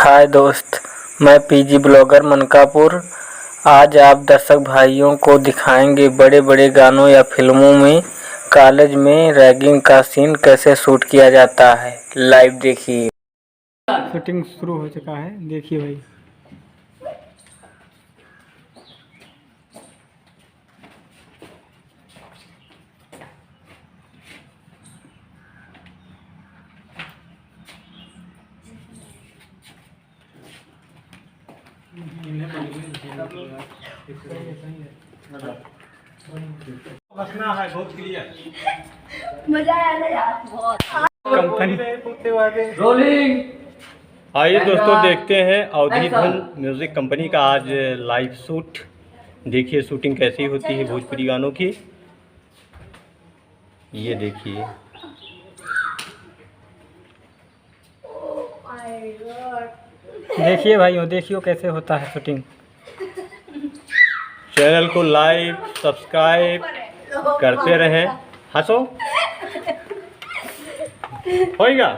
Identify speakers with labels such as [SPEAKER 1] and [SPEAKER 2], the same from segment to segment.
[SPEAKER 1] हाय दोस्त, मैं PG blogger Mankapur. आज आप दर्शक भाइयों को दिखाएंगे बड़े बड़े गानों या फिल्मों में कॉलेज में रैगिंग का सीन कैसे शूट किया जाता है। लाइव देखिए।
[SPEAKER 2] शूटिंग शुरू हो चुका है, देखिए भाई।
[SPEAKER 3] हंसना है बहुत क्लियर।
[SPEAKER 4] मजा आया ना यार बहुत।
[SPEAKER 3] रोलिंग। आइए दोस्तों, देखते हैं अवधि म्यूजिक कंपनी का आज लाइव शूट। देखिए शूटिंग कैसी होती है भोजपुरी गानों की। ये देखिए।
[SPEAKER 2] देखिए भाइयों, देखिए कैसे होता है शूटिंग।
[SPEAKER 3] चैनल को लाइक सब्सक्राइब करते रहें। हंसो होएगा।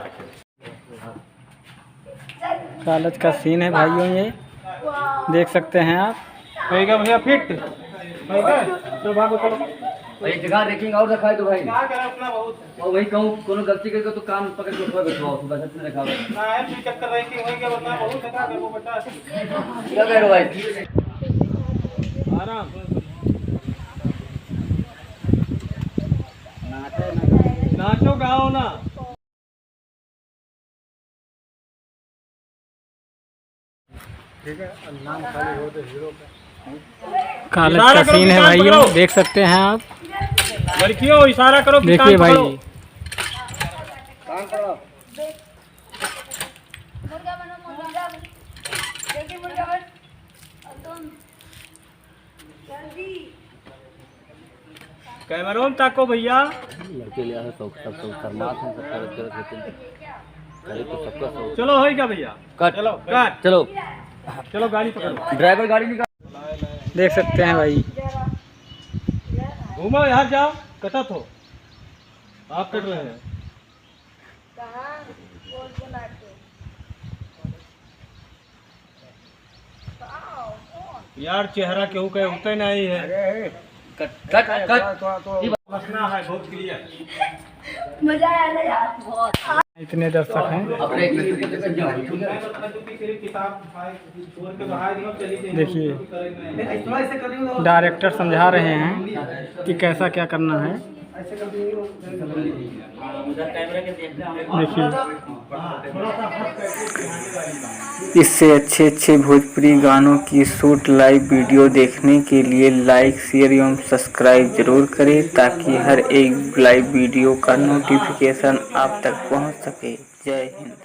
[SPEAKER 2] कॉलेज का सीन है भाइयों, ये देख सकते हैं आप।
[SPEAKER 3] होएगा भैया फिट होएगा। तो भागो चलो
[SPEAKER 5] भाई जगह रेकिंग और रखा है तो भाई
[SPEAKER 3] क्या करें अपना बहुत
[SPEAKER 5] और वही कहूँ कोनो गलती करके तो कान पकड़ के ऊपर बैठवाओ तो बस में रखा है
[SPEAKER 3] ना है। चक्कर रैंकिंग होएगा बता बहुत लगा दे वो बता।
[SPEAKER 5] क्या कह रहे हो भाई।
[SPEAKER 3] आराम नाचो गाओ ना। ठीक है, नाम खाली हो तो हीरो का
[SPEAKER 2] कॉलेज का सीन है भाइयों, देख सकते हैं आप।
[SPEAKER 3] लड़कियों इशारा करो।
[SPEAKER 2] देखिए भाई।
[SPEAKER 5] कान पकड़ो।
[SPEAKER 4] मुर्गा बनो मुर्गा। देखिए मुर्गा बन। और तुम जल्दी
[SPEAKER 3] कैमरों ताको भैया।
[SPEAKER 5] लड़के लिया है सब शर्मात हैं, सब करे तो सबका सब।
[SPEAKER 3] चलो होएगा भैया।
[SPEAKER 5] कट
[SPEAKER 3] चलो कट।
[SPEAKER 5] चलो
[SPEAKER 3] चलो गाड़ी पकड़ो।
[SPEAKER 5] ड्राइवर गाड़ी निकाल।
[SPEAKER 2] देख सकते हैं भाई।
[SPEAKER 3] घूमो यहाँ जाओ। कटत हो आप कट रहे हैं।
[SPEAKER 4] कहां बोल बुलाते
[SPEAKER 3] यार चेहरा केहू के उतने नहीं है।
[SPEAKER 5] Cut cut cut.
[SPEAKER 3] हंसना है बहुत क्लियर।
[SPEAKER 4] मजा आया ना यार बहुत।
[SPEAKER 2] इतने दर्शक हैं,
[SPEAKER 5] अपने
[SPEAKER 2] देखिए। डायरेक्टर समझा रहे हैं कि कैसा क्या करना है। देखिए।
[SPEAKER 1] इससे अच्छे अच्छे भोजपुरी गानों की शूट लाइव वीडियो देखने के लिए लाइक शेयर एवं सब्सक्राइब जरूर करें, ताकि हर एक लाइव वीडियो का नोटिफिकेशन आप तक पहुंच सके। जय हिंद।